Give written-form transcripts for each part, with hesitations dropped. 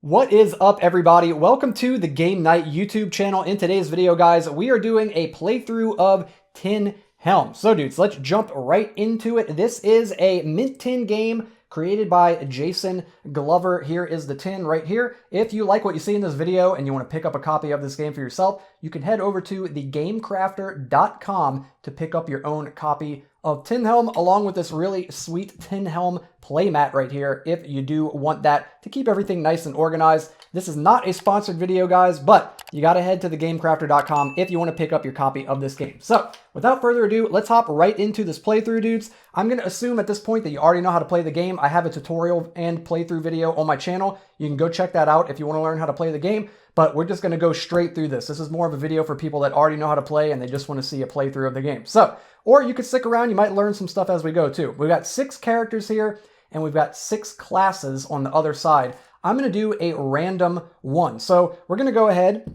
What is up, everybody? Welcome to the Game Night YouTube channel. In today's video, guys, we are doing a playthrough of Tin Helm. So, dudes, let's jump right into it. This is a mint tin game created by Jason Glover. Here is the tin right here. If you like what you see in this video and you want to pick up a copy of this game for yourself, you can head over to thegamecrafter.com to pick up your own copy of Tin Helm, along with this really sweet Tin Helm playmat right here, if you do want that to keep everything nice and organized. This is not a sponsored video, guys, but you got to head to thegamecrafter.com if you want to pick up your copy of this game. So, without further ado, let's hop right into this playthrough, dudes. I'm going to assume at this point that you already know how to play the game. I have a tutorial and playthrough video on my channel. You can go check that out if you want to learn how to play the game, but we're just going to go straight through this. This is more of a video for people that already know how to play and they just want to see a playthrough of the game. So, or you could stick around, you might learn some stuff as we go too. We've got 6 characters here, and we've got 6 classes on the other side. I'm going to do a random one. So we're going to go ahead,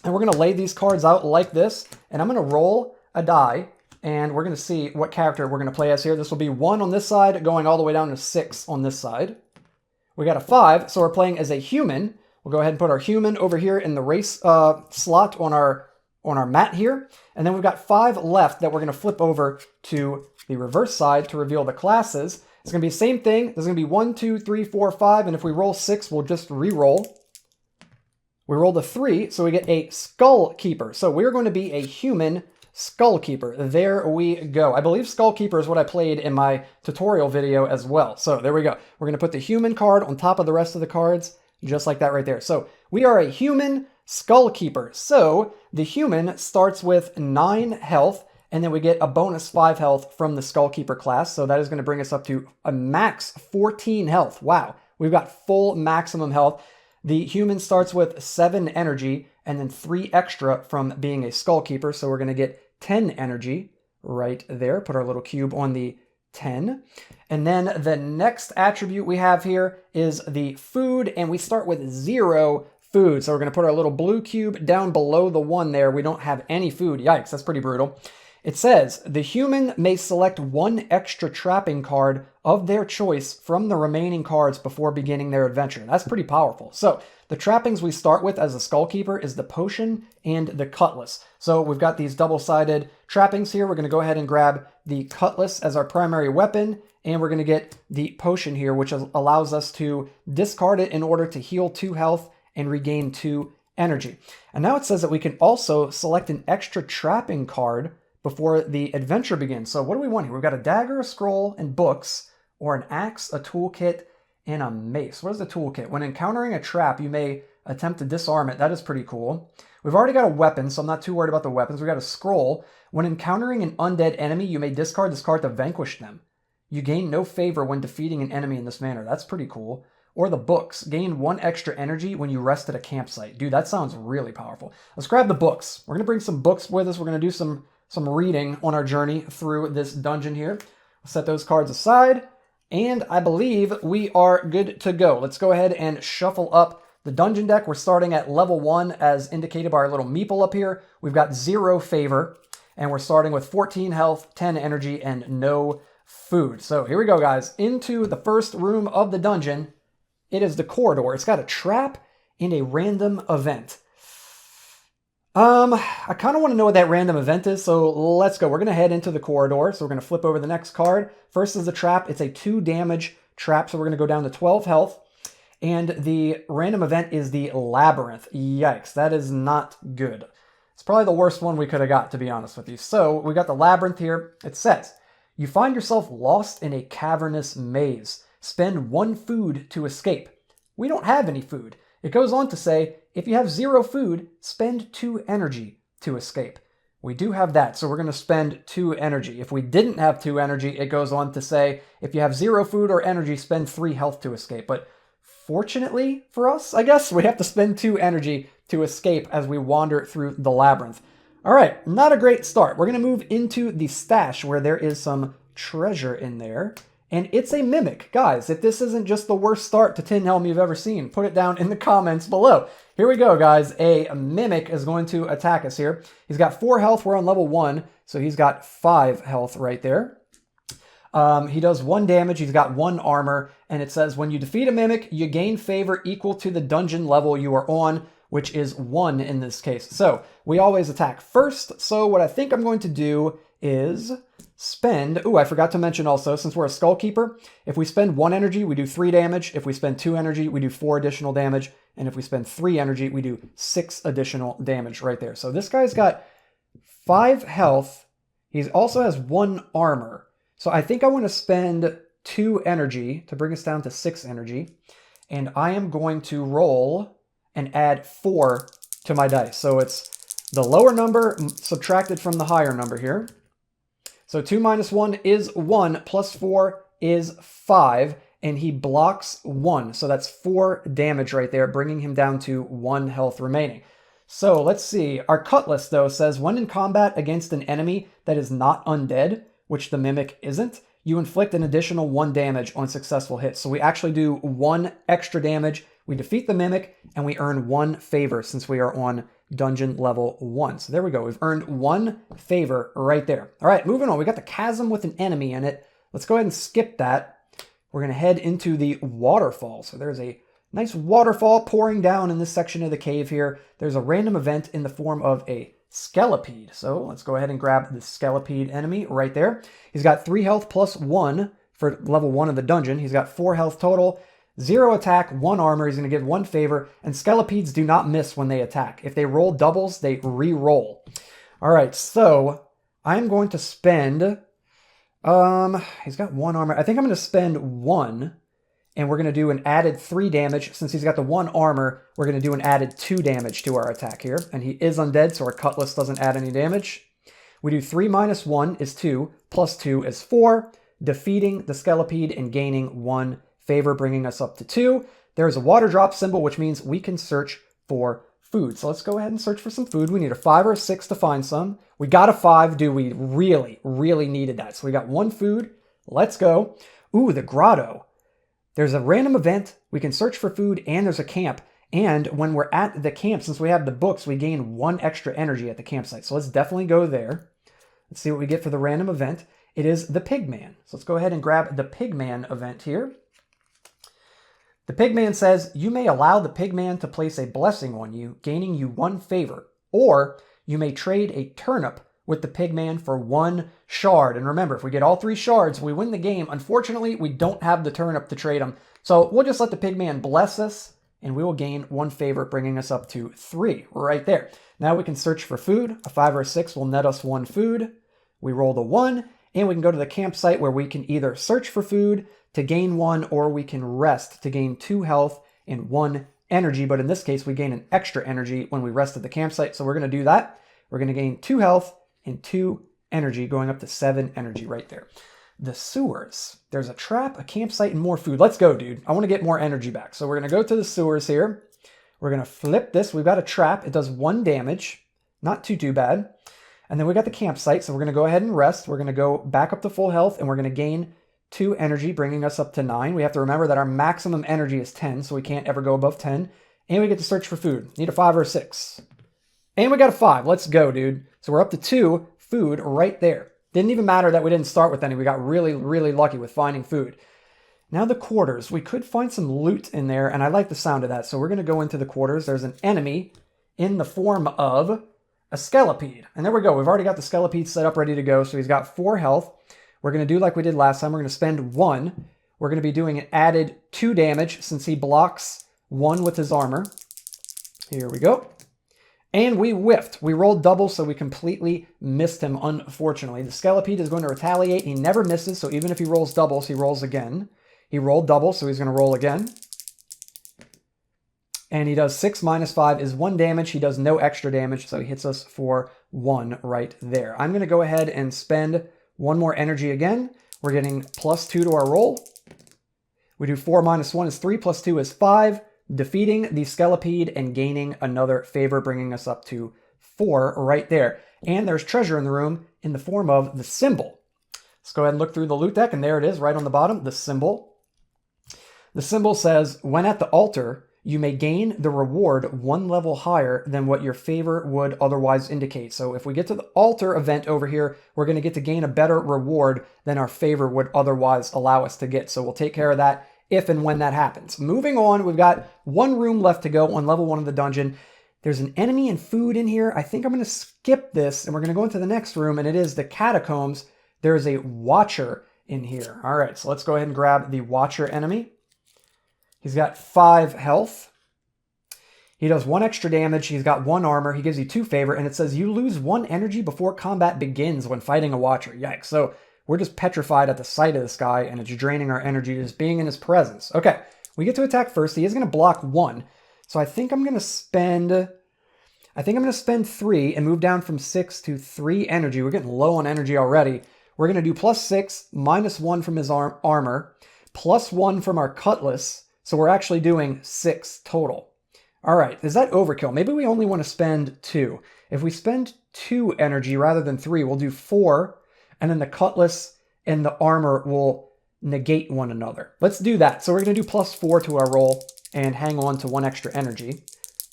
and we're going to lay these cards out like this, and I'm going to roll a die, and we're going to see what character we're going to play as here. This will be 1 on this side, going all the way down to 6 on this side. We got a 5, so we're playing as a human. We'll go ahead and put our human over here in the race slot on our mat here. And then we've got 5 left that we're going to flip over to the reverse side to reveal the classes. It's going to be the same thing. There's going to be 1, 2, 3, 4, 5. And if we roll 6, we'll just re-roll. We rolled a 3, so we get a skull keeper. So we're going to be a human skull keeper. There we go. I believe skull keeper is what I played in my tutorial video as well. So there we go. We're going to put the human card on top of the rest of the cards, just like that right there. So we are a human skull keeper. So the human starts with 9 health, and then we get a bonus 5 health from the skull keeper class. So that is going to bring us up to a max 14 health. Wow, we've got full maximum health. The human starts with 7 energy and then 3 extra from being a skull keeper. So we're going to get 10 energy right there. Put our little cube on the 10. And then the next attribute we have here is the food, and we start with 0 food. So we're going to put our little blue cube down below the 1 there. We don't have any food. Yikes, that's pretty brutal. It says, the human may select 1 extra trapping card of their choice from the remaining cards before beginning their adventure. That's pretty powerful. So the trappings we start with as a skull keeper is the potion and the cutlass. So we've got these double-sided trappings here. We're going to go ahead and grab the cutlass as our primary weapon, and we're going to get the potion here, which allows us to discard it in order to heal 2 health and regain 2 energy. And now it says that we can also select an extra trapping card before the adventure begins. So what do we want here? We've got a dagger, a scroll, and books, or an axe, a toolkit, and a mace. What is the toolkit? When encountering a trap, you may attempt to disarm it. That is pretty cool. We've already got a weapon, so I'm not too worried about the weapons. We've got a scroll. When encountering an undead enemy, you may discard this card to vanquish them. You gain no favor when defeating an enemy in this manner. That's pretty cool. Or the books. Gain 1 extra energy when you rest at a campsite. Dude, that sounds really powerful. Let's grab the books. We're going to bring some books with us. We're going to do some reading on our journey through this dungeon here. We'll set those cards aside, and I believe we are good to go. Let's go ahead and shuffle up the dungeon deck. We're starting at level 1 as indicated by our little meeple up here. We've got 0 favor, and we're starting with 14 health, 10 energy, and no food. So here we go, guys, into the first room of the dungeon. It is the corridor. It's got a trap and a random event. I kind of want to know what that random event is, so let's go. We're going to head into the corridor, so we're going to flip over the next card. First is the trap. It's a 2 damage trap, so we're going to go down to 12 health. And the random event is the labyrinth. Yikes, that is not good. It's probably the worst one we could have got, to be honest with you. So we got the labyrinth here. It says, you find yourself lost in a cavernous maze. Spend 1 food to escape. We don't have any food. It goes on to say, if you have 0 food, spend 2 energy to escape. We do have that, so we're going to spend 2 energy. If we didn't have 2 energy, it goes on to say, if you have 0 food or energy, spend 3 health to escape. But fortunately for us, I guess, we have to spend 2 energy to escape as we wander through the labyrinth. All right, not a great start. We're going to move into the stash where there is some treasure in there. And it's a mimic. Guys, if this isn't just the worst start to Tin Helm you've ever seen, put it down in the comments below. Here we go, guys. A mimic is going to attack us here. He's got 4 health. We're on level 1, so he's got 5 health right there. He does 1 damage, he's got 1 armor, and it says when you defeat a mimic, you gain favor equal to the dungeon level you are on, which is 1 in this case. So we always attack first. So what I think I'm going to do is spend, I forgot to mention also, since we're a Skull Keeper, if we spend 1 energy, we do 3 damage. If we spend 2 energy, we do 4 additional damage. And if we spend 3 energy, we do 6 additional damage right there. So this guy's got 5 health. He also has 1 armor. So I think I want to spend 2 energy to bring us down to 6 energy. And I am going to roll and add 4 to my dice. So it's the lower number subtracted from the higher number here. So 2 minus 1 is 1, plus 4 is 5, and he blocks 1. So that's 4 damage right there, bringing him down to 1 health remaining. So let's see. Our Cutlass, though, says when in combat against an enemy that is not undead, which the Mimic isn't, you inflict an additional 1 damage on successful hits. So we actually do 1 extra damage. We defeat the Mimic, and we earn 1 favor since we are on dungeon level 1. So there we go. We've earned 1 favor right there. All right, moving on. We got the chasm with an enemy in it. Let's go ahead and skip that. We're going to head into the waterfall. So there's a nice waterfall pouring down in this section of the cave here. There's a random event in the form of a Skelipede. So let's go ahead and grab the Skelipede enemy right there. He's got 3 health plus 1 for level 1 of the dungeon. He's got 4 health total. 0 attack, 1 armor. He's going to give 1 favor. And Skelipedes do not miss when they attack. If they roll doubles, they re-roll. All right, so I'm going to spend... he's got 1 armor. I think I'm going to spend 1. And we're going to do an added 3 damage. Since he's got the 1 armor, we're going to do an added 2 damage to our attack here. And he is undead, so our Cutlass doesn't add any damage. We do 3 minus 1 is 2, plus 2 is 4. Defeating the Skelipede and gaining 1 favor, bringing us up to 2. There's a water drop symbol, which means we can search for food. So let's go ahead and search for some food. We need a 5 or a 6 to find some. We got a 5, dude. We really, really needed that. So we got 1 food. Let's go. Ooh, the grotto. There's a random event. We can search for food, and there's a camp. And when we're at the camp, since we have the books, we gain 1 extra energy at the campsite. So let's definitely go there. Let's see what we get for the random event. It is the Pigman. So let's go ahead and grab the Pigman event here. The Pigman says, you may allow the Pigman to place a blessing on you, gaining you 1 favor, or you may trade a turnip with the Pigman for 1 shard. And remember, if we get all 3 shards, we win the game. Unfortunately, we don't have the turnip to trade them. So we'll just let the Pigman bless us, and we will gain 1 favor, bringing us up to 3 right there. Now we can search for food. A 5 or a 6 will net us 1 food. We roll the 1, and we can go to the campsite where we can either search for food to gain 1, or we can rest to gain 2 health and 1 energy. But in this case, we gain an extra energy when we rest at the campsite. So we're going to do that. We're going to gain 2 health and 2 energy, going up to 7 energy right there. The sewers. There's a trap, a campsite, and more food. Let's go, dude. I want to get more energy back. So we're going to go to the sewers here. We're going to flip this. We've got a trap. It does 1 damage. Not too bad. And then we got the campsite. So we're going to go ahead and rest. We're going to go back up to full health, and we're going to gain 2 energy, bringing us up to 9. We have to remember that our maximum energy is 10, so we can't ever go above 10. And we get to search for food. Need a 5 or a 6. And we got a 5. Let's go, dude. So we're up to 2 food right there. Didn't even matter that we didn't start with any. We got really, really lucky with finding food. Now the quarters. We could find some loot in there, and I like the sound of that. So we're going to go into the quarters. There's an enemy in the form of a Skelipede. And there we go. We've already got the Skelipede set up, ready to go. So he's got 4 health. We're going to do like we did last time. We're going to spend 1. We're going to be doing an added 2 damage since he blocks 1 with his armor. Here we go. And we whiffed. We rolled double, so we completely missed him, unfortunately. The Skelipede is going to retaliate. He never misses, so even if he rolls doubles, he rolls again. He rolled double, so he's going to roll again. And he does 6 minus 5 is 1 damage. He does no extra damage, so he hits us for 1 right there. I'm going to go ahead and spend 1 more energy again. We're getting plus 2 to our roll. We do 4 minus 1 is 3, plus 2 is 5. Defeating the Skelipede and gaining another favor, bringing us up to 4 right there. And there's treasure in the room in the form of the symbol. Let's go ahead and look through the loot deck, and there it is right on the bottom, the symbol. The symbol says, when at the altar, you may gain the reward one level higher than what your favor would otherwise indicate. So if we get to the altar event over here, we're going to get to gain a better reward than our favor would otherwise allow us to get. So we'll take care of that if and when that happens. Moving on, we've got one room left to go on level 1 of the dungeon. There's an enemy and food in here. I think I'm going to skip this, and we're going to go into the next room, and it is the catacombs. There's a watcher in here. All right, so let's go ahead and grab the watcher enemy. He's got 5 health. He does 1 extra damage. He's got 1 armor. He gives you 2 favor, and it says you lose 1 energy before combat begins when fighting a watcher. Yikes. So we're just petrified at the sight of this guy, and it's draining our energy just being in his presence. Okay, we get to attack first. He is going to block 1. So I think I'm going to spend 3 and move down from 6 to 3 energy. We're getting low on energy already. We're going to do +6, -1 from his armor, +1 from our cutlass. So we're actually doing 6 total. All right, is that overkill? Maybe we only want to spend 2. If we spend 2 energy rather than 3, we'll do 4, and then the cutlass and the armor will negate one another. Let's do that. So we're going to do +4 to our roll and hang on to 1 extra energy.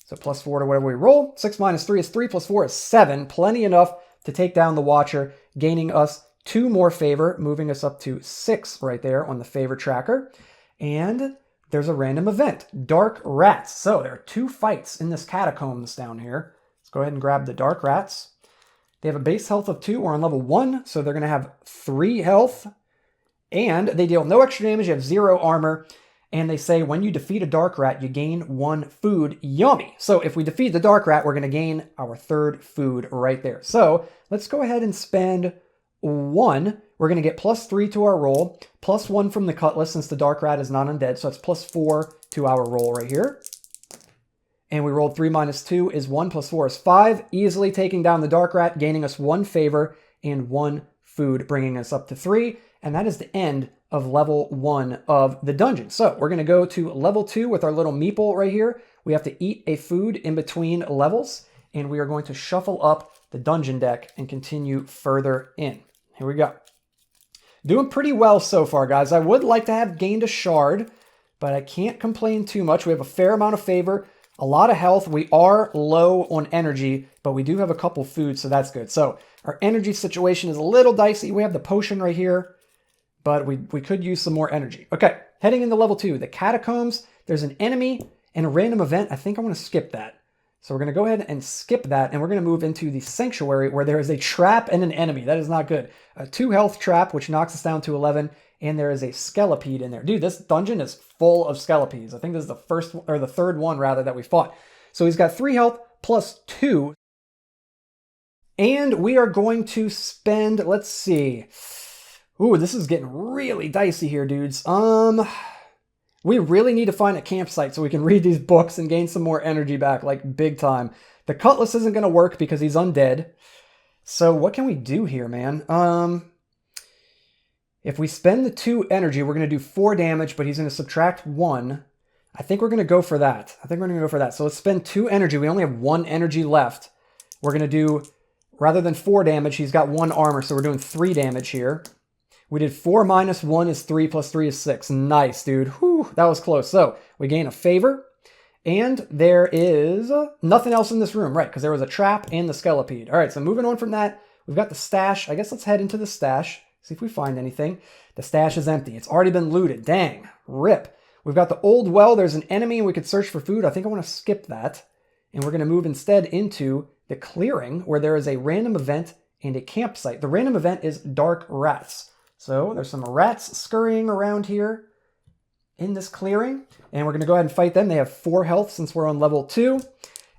So +4 to whatever we roll. 6 minus 3 is 3, +4 is 7. Plenty enough to take down the watcher, gaining us 2 more favor, moving us up to 6 right there on the favor tracker. And there's a random event, Dark Rats. So there are 2 fights in this catacombs down here. Let's go ahead and grab the Dark Rats. They have a base health of 2. We're on level 1, so they're going to have 3 health. And they deal no extra damage. You have 0 armor. And they say when you defeat a Dark Rat, you gain 1 food. Yummy. So if we defeat the Dark Rat, we're going to gain our 3rd food right there. So let's go ahead and spend 1. We're going to get +3 to our roll, +1 from the cutlass since the Dark Rat is not undead. So that's +4 to our roll right here. And we rolled 3 minus 2 is 1, +4 is 5. Easily taking down the Dark Rat, gaining us 1 favor and 1 food, bringing us up to 3. And that is the end of level 1 of the dungeon. So we're going to go to level 2 with our little meeple right here. We have to eat a food in between levels, and we are going to shuffle up the dungeon deck and continue further in. Here we go. Doing pretty well so far, guys. I would like to have gained a shard, but I can't complain too much. We have a fair amount of favor, a lot of health. We are low on energy, but we do have a couple foods, so that's good. So our energy situation is a little dicey. We have the potion right here, but we could use some more energy. Okay, heading into level 2, the catacombs. There's an enemy and a random event. I think I want to skip that. So we're going to go ahead and skip that, and we're going to move into the sanctuary where there is a trap and an enemy. That is not good. A 2 health trap, which knocks us down to 11, and there is a skelepede in there. Dude, this dungeon is full of skelepedes. I think this is the first, or the 3rd one rather, that we fought. So he's got 3 health +2. And we are going to spend, let's see. Ooh, this is getting really dicey here, dudes. We really need to find a campsite so we can read these books and gain some more energy back, like big time. The cutlass isn't going to work because he's undead. So what can we do here, man? If we spend the 2 energy, we're going to do 4 damage, but he's going to subtract 1. I think we're going to go for that. So let's spend 2 energy. We only have 1 energy left. We're going to do, rather than 4 damage, he's got 1 armor, so we're doing 3 damage here. We did 4 minus 1 is 3 plus 3 is 6. Nice, dude. Whew, that was close. So we gain a favor. And there is nothing else in this room, right? Because there was a trap and the skelepede. All right, so moving on from that, we've got the stash. I guess let's head into the stash, see if we find anything. The stash is empty. It's already been looted. Dang, rip. We've got the old well. There's an enemy and we could search for food. I think I want to skip that. And we're going to move instead into the clearing where there is a random event and a campsite. The random event is Dark Rats. So there's some rats scurrying around here in this clearing, and we're going to go ahead and fight them. They have 4 health since we're on level 2,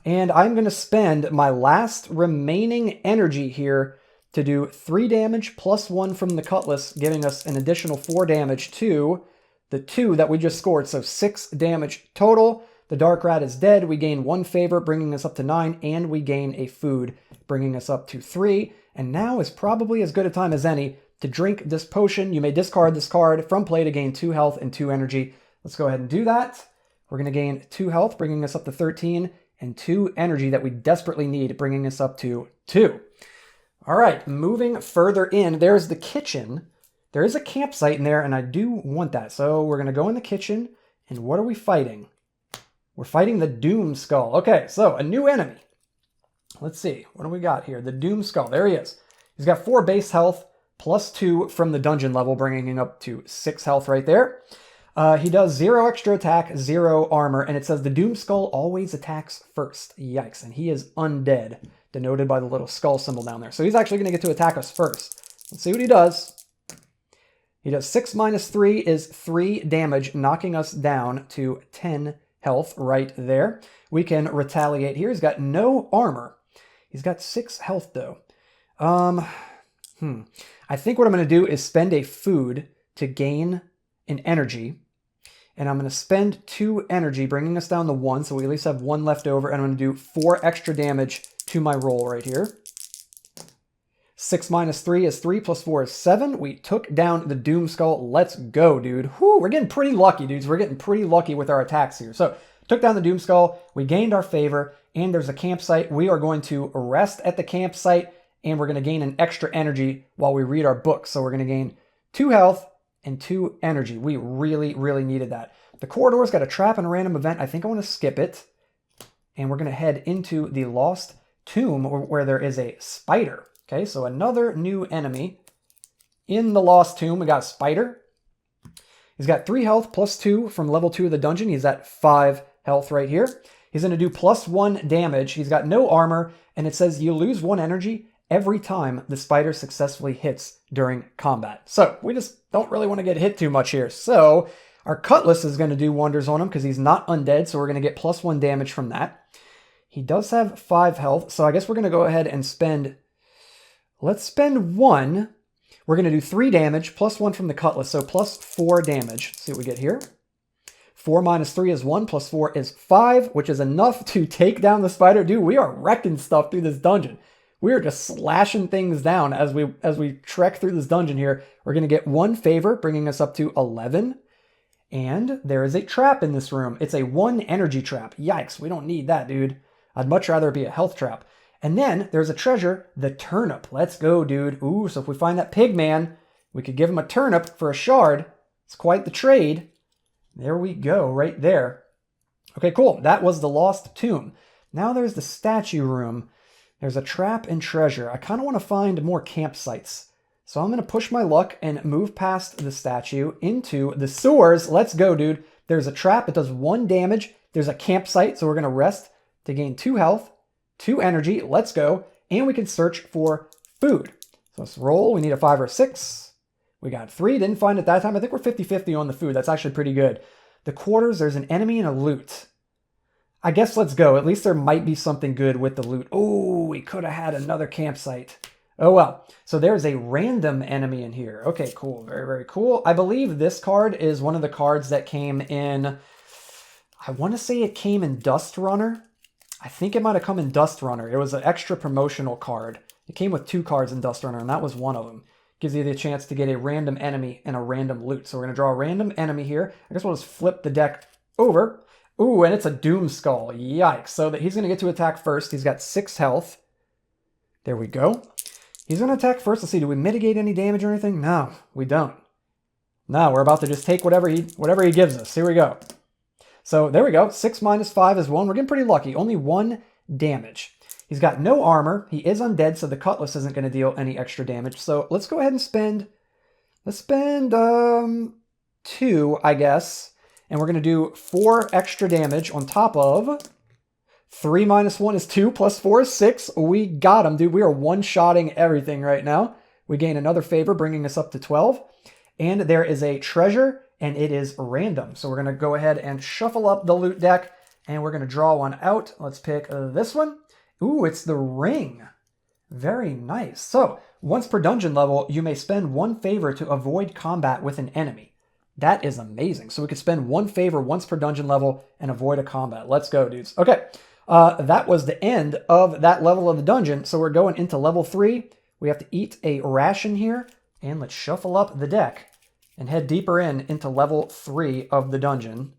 and I'm going to spend my last remaining energy here to do 3 damage plus 1 from the cutlass, giving us an additional 4 damage to the 2 that we just scored, so 6 damage total. The Dark Rat is dead. We gain 1 favor, bringing us up to 9, and we gain a food, bringing us up to 3, and now is probably as good a time as any to drink this potion. You may discard this card from play to gain 2 health and 2 energy. Let's go ahead and do that. We're going to gain 2 health, bringing us up to 13, and 2 energy that we desperately need, bringing us up to 2. All right, moving further in, there's the kitchen. There is a campsite in there, and I do want that. So we're going to go in the kitchen, and what are we fighting? We're fighting the Doom Skull. Okay, so a new enemy. Let's see. What do we got here? The Doom Skull. There he is. He's got 4 base health, +2 from the dungeon level, bringing him up to 6 health right there. He does 0 extra attack, 0 armor, and it says the Doom Skull always attacks first. Yikes. And he is undead, denoted by the little skull symbol down there. So he's actually going to get to attack us first. Let's see what he does. He does 6 minus 3 is 3 damage, knocking us down to 10 health right there. We can retaliate here. He's got no armor. He's got 6 health, though. I think what I'm going to do is spend a food to gain an energy. And I'm going to spend 2 energy, bringing us down to 1, so we at least have 1 left over. And I'm going to do 4 extra damage to my roll right here. 6 minus 3 is 3, plus 4 is 7. We took down the Doom Skull. Let's go, dude. Whew, we're getting pretty lucky, dudes. We're getting pretty lucky with our attacks here. So, took down the Doom Skull. We gained our favor, and there's a campsite. We are going to rest at the campsite, and we're going to gain an extra energy while we read our book. So, we're going to gain 2 health and 2 energy. We really, really needed that. The corridor's got a trap and a random event. I think I want to skip it, and we're going to head into the Lost Tomb where there is a spider. Okay, so another new enemy in the Lost Tomb. We got a spider. He's got 3 health, +2 from level 2 of the dungeon. He's at 5 health right here. He's going to do +1 damage. He's got no armor, and it says you lose 1 energy every time the spider successfully hits during combat. So we just don't really want to get hit too much here. So our cutlass is going to do wonders on him because he's not undead, so we're going to get +1 damage from that. He does have 5 health, so I guess we're going to go ahead and spend... Let's spend 1. We're going to do 3 damage, +1 from the cutlass, so +4 damage. Let's see what we get here. 4 minus 3 is 1, +4 is 5, which is enough to take down the spider. Dude, we are wrecking stuff through this dungeon. We are just slashing things down as we trek through this dungeon here. We're going to get 1 favor, bringing us up to 11. And there is a trap in this room. It's a 1 energy trap. Yikes, we don't need that, dude. I'd much rather it be a health trap. And then there's a treasure, the turnip. Let's go, dude. Ooh, so if we find that pig man, we could give him a turnip for a shard. It's quite the trade. There we go, right there. Okay, cool. That was the Lost Tomb. Now there's the statue room. There's a trap and treasure. I kind of want to find more campsites. So I'm going to push my luck and move past the statue into the sewers. Let's go, dude. There's a trap. It does 1 damage. There's a campsite, so we're going to rest to gain 2 health. 2 energy, let's go, and we can search for food. So let's roll, we need a 5 or 6. We got 3, didn't find it that time. I think we're 50-50 on the food, that's actually pretty good. The quarters, there's an enemy and a loot. I guess let's go, at least there might be something good with the loot. Oh, we could have had another campsite. Oh well, so there's a random enemy in here. Okay, cool, very, very cool. I believe this card is one of the cards that came in, I want to say it came in Dust Runner. I think it might have come in Dust Runner. It was an extra promotional card. It came with 2 cards in Dust Runner, and that was one of them. Gives you the chance to get a random enemy and a random loot. So we're going to draw a random enemy here. I guess we'll just flip the deck over. Ooh, and it's a Doom Skull. Yikes. So that he's going to get to attack first. He's got 6 health. There we go. He's going to attack first. Let's see, do we mitigate any damage or anything? No, we don't. No, we're about to just take whatever he gives us. Here we go. So there we go. 6 minus 5 is 1. We're getting pretty lucky. Only 1 damage. He's got no armor. He is undead, so the cutlass isn't going to deal any extra damage. So let's go ahead and spend... Let's spend 2, I guess. And we're going to do 4 extra damage on top of... 3 minus 1 is 2, plus 4 is 6. We got him, dude. We are one-shotting everything right now. We gain another favor, bringing us up to 12. And there is a treasure... and it is random. So we're going to go ahead and shuffle up the loot deck, and we're going to draw one out. Let's pick this one. Ooh, it's the ring. Very nice. So once per dungeon level, you may spend 1 favor to avoid combat with an enemy. That is amazing. So we could spend 1 favor once per dungeon level and avoid a combat. Let's go, dudes. Okay, that was the end of that level of the dungeon. So we're going into level 3. We have to eat a ration here, and let's shuffle up the deck and head deeper into level 3 of the dungeon.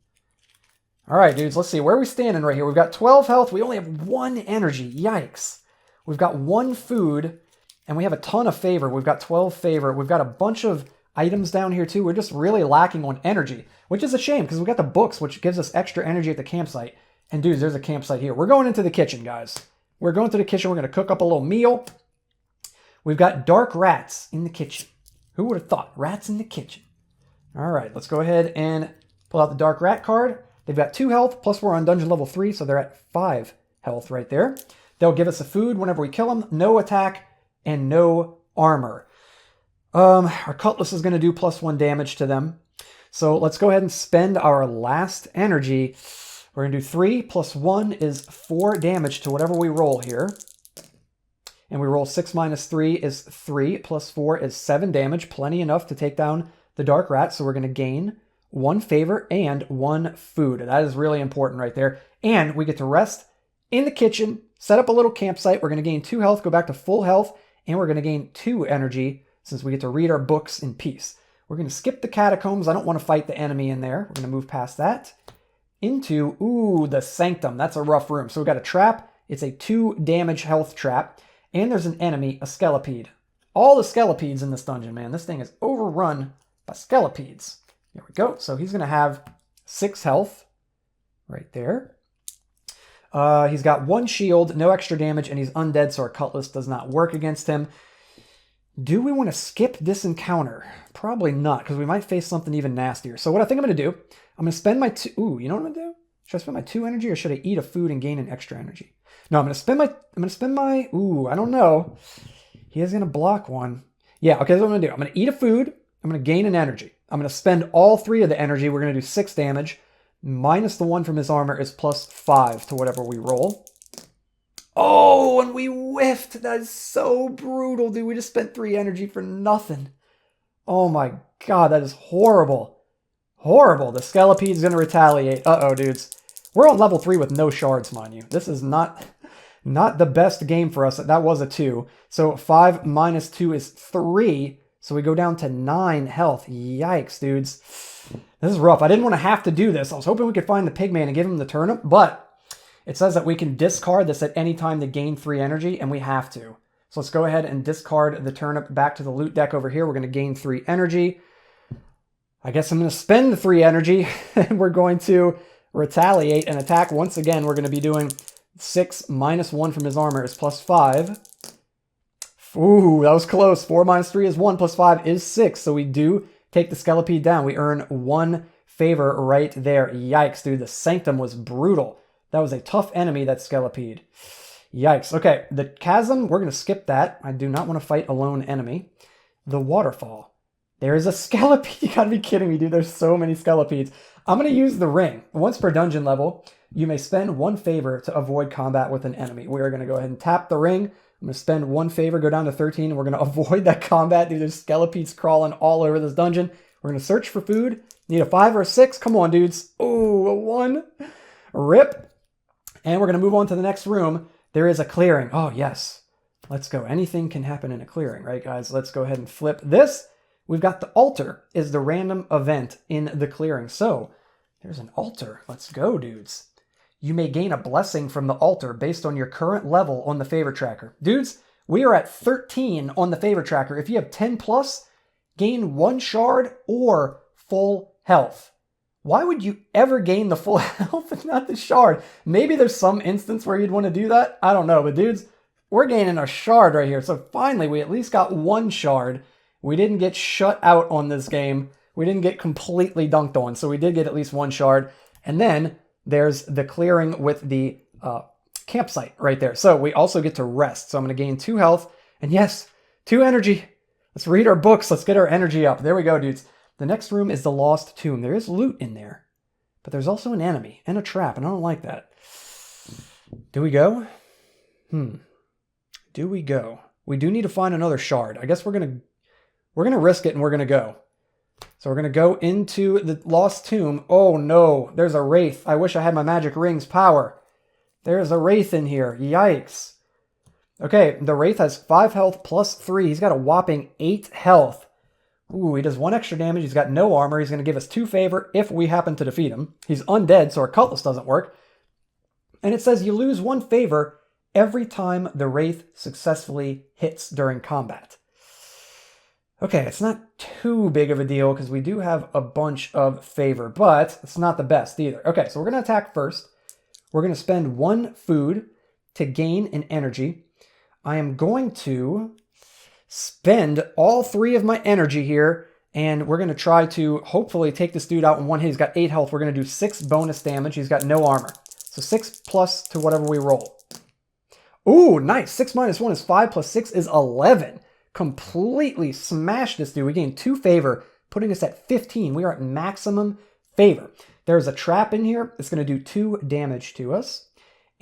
All right, dudes, let's see. Where are we standing right here? We've got 12 health. We only have 1 energy. Yikes. We've got 1 food, and we have a ton of favor. We've got 12 favor. We've got a bunch of items down here too. We're just really lacking on energy, which is a shame because we got the books, which gives us extra energy at the campsite. And dudes, there's a campsite here. We're going into the kitchen, guys. We're going to the kitchen. We're going to cook up a little meal. We've got dark rats in the kitchen. Who would have thought? Rats in the kitchen. All right, let's go ahead and pull out the dark rat card. They've got 2 health, plus we're on dungeon level 3, so they're at 5 health right there. They'll give us a food whenever we kill them. No attack and no armor. Our cutlass is going to do +1 damage to them. So let's go ahead and spend our last energy. We're going to do 3 + 1 is 4 damage to whatever we roll here. And we roll 6 - 3 is 3, + 4 is 7 damage. Plenty enough to take down the dark rat. So we're going to gain 1 favor and 1 food. That is really important right there. And we get to rest in the kitchen, set up a little campsite. We're going to gain 2 health, go back to full health, and we're going to gain 2 energy since we get to read our books in peace. We're going to skip the catacombs. I don't want to fight the enemy in there. We're going to move past that into, ooh, the sanctum. That's a rough room. So we've got a trap. It's a 2 damage health trap. And there's an enemy, a skelepede. All the skelepedes in this dungeon, man. This thing is overrun by skelepedes. There we go. So he's going to have 6 health right there. He's got 1 shield, no extra damage, and he's undead, so our cutlass does not work against him. Do we want to skip this encounter? Probably not, because we might face something even nastier. So what I think I'm going to do, I'm going to spend my 2... Ooh, you know what I'm going to do? Should I spend my 2 energy, or should I eat a food and gain an extra energy? No, I'm going to spend my... Ooh, I don't know. He is going to block 1. Yeah, okay, that's what I'm going to do. I'm going to eat a food. I'm going to gain an energy. I'm going to spend all 3 of the energy. We're going to do 6 damage. Minus the 1 from his armor is +5 to whatever we roll. Oh, and we whiffed. That is so brutal, dude. We just spent 3 energy for nothing. Oh my god, that is horrible. Horrible. The Skelepede is going to retaliate. Uh-oh, dudes. We're on level 3 with no shards, mind you. This is not the best game for us. That was a 2. So 5 minus 2 is 3. So we go down to 9 health. Yikes, dudes. This is rough. I didn't want to have to do this. I was hoping we could find the pigman and give him the turnip, but it says that we can discard this at any time to gain 3 energy, and we have to. So let's go ahead and discard the turnip back to the loot deck over here. We're going to gain 3 energy. I guess I'm going to spend the 3 energy, and we're going to retaliate and attack once again. We're going to be doing 6 minus 1 from his armor is +5. Ooh, that was close. 4 minus 3 is 1, +5 is 6. So we do take the Skelepede down. We earn 1 favor right there. Yikes, dude. The Sanctum was brutal. That was a tough enemy, that Skelepede. Yikes. Okay, the Chasm, we're going to skip that. I do not want to fight a lone enemy. The Waterfall. There is a Skelepede. You gotta be kidding me, dude. There's so many Skelepedes. I'm going to use the ring. Once per dungeon level, you may spend 1 favor to avoid combat with an enemy. We are going to go ahead and tap the ring. I'm going to spend 1 favor, go down to 13, and we're going to avoid that combat. Dude, there's Skelepedes crawling all over this dungeon. We're going to search for food. Need a 5 or a 6. Come on, dudes. Ooh, a 1. Rip. And we're going to move on to the next room. There is a clearing. Oh, yes. Let's go. Anything can happen in a clearing, right, guys? Let's go ahead and flip this. We've got the altar is the random event in the clearing. So there's an altar. Let's go, dudes. You may gain a blessing from the altar based on your current level on the favor tracker. Dudes, we are at 13 on the favor tracker. If you have 10 plus, gain 1 shard or full health. Why would you ever gain the full health and not the shard? Maybe there's some instance where you'd want to do that. I don't know. But dudes, we're gaining a shard right here. So finally, we at least got 1 shard. We didn't get shut out on this game. We didn't get completely dunked on. So we did get at least 1 shard. And then there's the clearing with the campsite right there. So we also get to rest. So I'm going to gain 2 health. And yes, 2 energy. Let's read our books. Let's get our energy up. There we go, dudes. The next room is the Lost Tomb. There is loot in there. But there's also an enemy and a trap. And I don't like that. Do we go? Do we go? We do need to find another shard. I guess we're going to risk it and we're going to go. So we're going to go into the Lost Tomb. Oh no, there's a Wraith. I wish I had my magic ring's power. There's a Wraith in here. Yikes. Okay, the Wraith has 5 health plus 3. He's got a whopping 8 health. Ooh, he does 1 extra damage. He's got no armor. He's going to give us 2 favor if we happen to defeat him. He's undead, so our cutlass doesn't work. And it says you lose 1 favor every time the Wraith successfully hits during combat. Okay, it's not too big of a deal because we do have a bunch of favor, but it's not the best either. Okay, so we're going to attack first. We're going to spend 1 food to gain an energy. I am going to spend all 3 of my energy here, and we're going to try to hopefully take this dude out in one hit. He's got 8 health. We're going to do 6 bonus damage. He's got no armor. So 6 plus to whatever we roll. Ooh, nice. 6 minus 1 is 5 plus 6 is 11. Completely smashed this dude. We gained 2 favor, putting us at 15. We are at maximum favor. There's a trap in here. It's going to do 2 damage to us.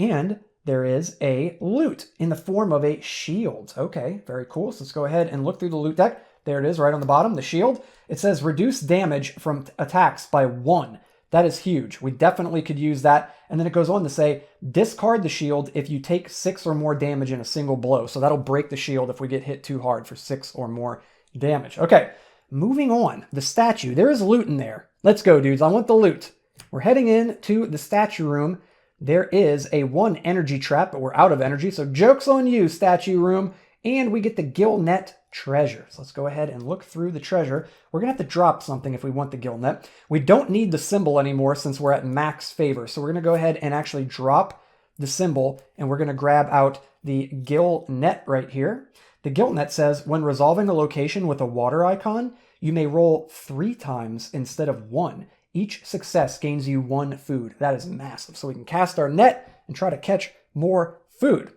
And there is a loot in the form of a shield. Okay, very cool. So let's go ahead and look through the loot deck. There it is right on the bottom, the shield. It says reduce damage from attacks by 1. That is huge. We definitely could use that. And then it goes on to say, discard the shield if you take 6 or more damage in a single blow. So that'll break the shield if we get hit too hard for 6 or more damage. Okay, moving on. The statue. There is loot in there. Let's go, dudes. I want the loot. We're heading in to the statue room. There is a 1 energy trap, but we're out of energy. So joke's on you, statue room. And we get the gill net treasure. So let's go ahead and look through the treasure. We're going to have to drop something if we want the gill net. We don't need the symbol anymore since we're at max favor. So we're going to go ahead and actually drop the symbol, and we're going to grab out the gill net right here. The gill net says, when resolving a location with a water icon, you may roll 3 times instead of 1. Each success gains you 1 food. That is massive. So we can cast our net and try to catch more food.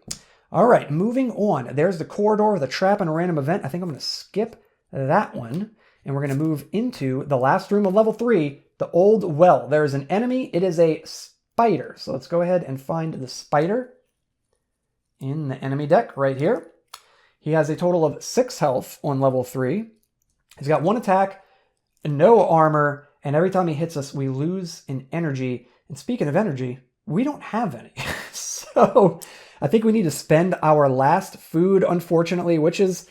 All right, moving on. There's the corridor, the trap, and a random event. I think I'm going to skip that one. And we're going to move into the last room of level 3, the old well. There's an enemy. It is a spider. So let's go ahead and find the spider in the enemy deck right here. He has a total of 6 health on level 3. He's got 1 attack, no armor, and every time he hits us, we lose an energy. And speaking of energy, we don't have any. So I think we need to spend our last food, unfortunately, which is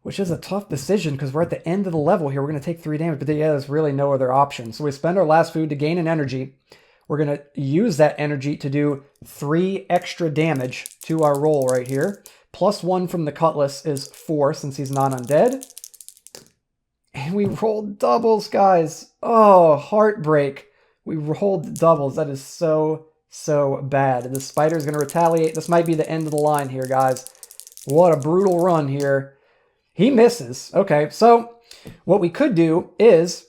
a tough decision because we're at the end of the level here. We're going to take 3 damage, but yeah, there's really no other option. So we spend our last food to gain an energy. We're going to use that energy to do 3 extra damage to our roll right here. Plus 1 from the cutlass is 4 since he's not undead. And we rolled doubles, guys. Oh, heartbreak. We rolled doubles. That is so bad. The spider's going to retaliate. This might be the end of the line here, guys. What a brutal run here. He misses. Okay, so what we could do is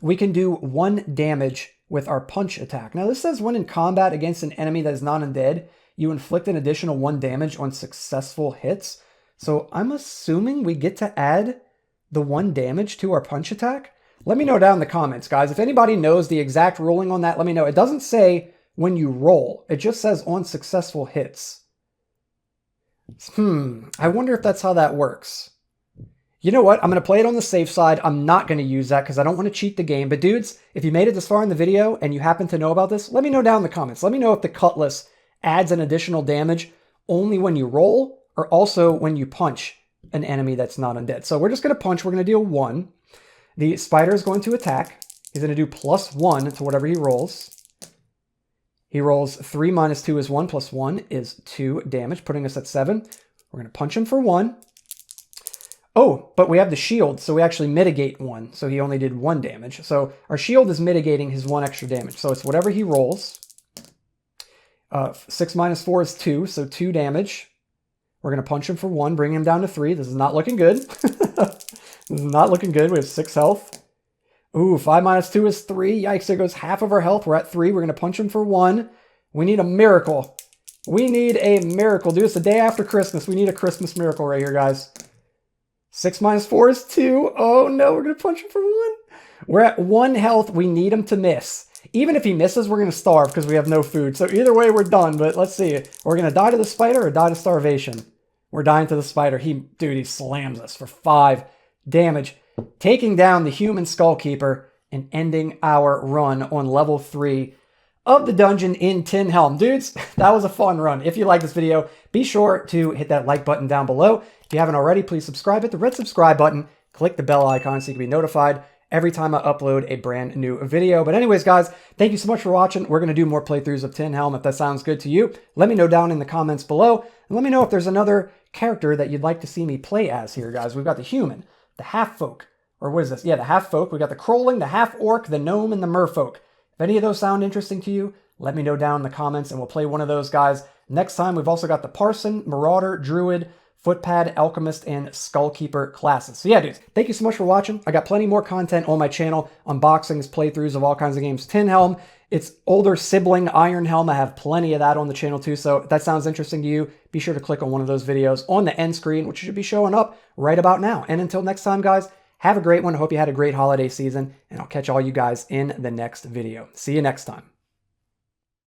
we can do 1 damage with our punch attack. Now, this says when in combat against an enemy that is not undead, you inflict an additional 1 damage on successful hits. So I'm assuming we get to add the 1 damage to our punch attack. Let me know down in the comments, guys. If anybody knows the exact ruling on that, let me know. It doesn't say when you roll. It just says on successful hits. I wonder if that's how that works. You know what? I'm going to play it on the safe side. I'm not going to use that because I don't want to cheat the game. But dudes, if you made it this far in the video and you happen to know about this, let me know down in the comments. Let me know if the cutlass adds an additional damage only when you roll or also when you punch an enemy that's not undead. So we're just going to punch. We're going to deal 1. The spider is going to attack. He's going to do plus 1 to whatever he rolls. He rolls 3 minus 2 is 1 plus 1 is 2 damage, putting us at 7. We're going to punch him for 1. Oh, but we have the shield, so we actually mitigate 1. So he only did 1 damage. So our shield is mitigating his 1 extra damage. So it's whatever he rolls. 6 minus 4 is 2, so 2 damage. We're going to punch him for 1, bring him down to 3. This is not looking good. This is not looking good. We have 6 health. Ooh, 5 minus 2 is 3. Yikes, there goes half of our health. We're at 3. We're going to punch him for 1. We need a miracle. We need a miracle. Dude, it's the day after Christmas. We need a Christmas miracle right here, guys. 6 minus 4 is 2. Oh, no, we're going to punch him for 1. We're at 1 health. We need him to miss. Even if he misses, we're going to starve because we have no food. So either way, we're done. But let's see. We're going to die to the spider or die to starvation. We're dying to the spider. Dude, he slams us for 5 damage, taking down the human skull keeper and ending our run on level 3 of the dungeon in Tin Helm. Dudes, that was a fun run. If you like this video, be sure to hit that like button down below. If you haven't already, please subscribe. Hit the red subscribe button. Click the bell icon so you can be notified every time I upload a brand new video. But anyways, guys, thank you so much for watching. We're going to do more playthroughs of Tin Helm. If that sounds good to you, let me know down in the comments below. And let me know if there's another character that you'd like to see me play as here, guys. We've got the human, the half-folk, or what is this? Yeah, the half-folk. We got the crawling, the half-orc, the gnome, and the merfolk. If any of those sound interesting to you, let me know down in the comments and we'll play one of those guys. Next time, we've also got the parson, marauder, druid, footpad, alchemist, and skullkeeper classes. So yeah, dudes, thank you so much for watching. I got plenty more content on my channel, unboxings, playthroughs of all kinds of games. Tin Helm, its older sibling, Iron Helm, I have plenty of that on the channel too. So if that sounds interesting to you, be sure to click on one of those videos on the end screen, which should be showing up right about now. And until next time, guys, have a great one. I hope you had a great holiday season, and I'll catch all you guys in the next video. See you next time.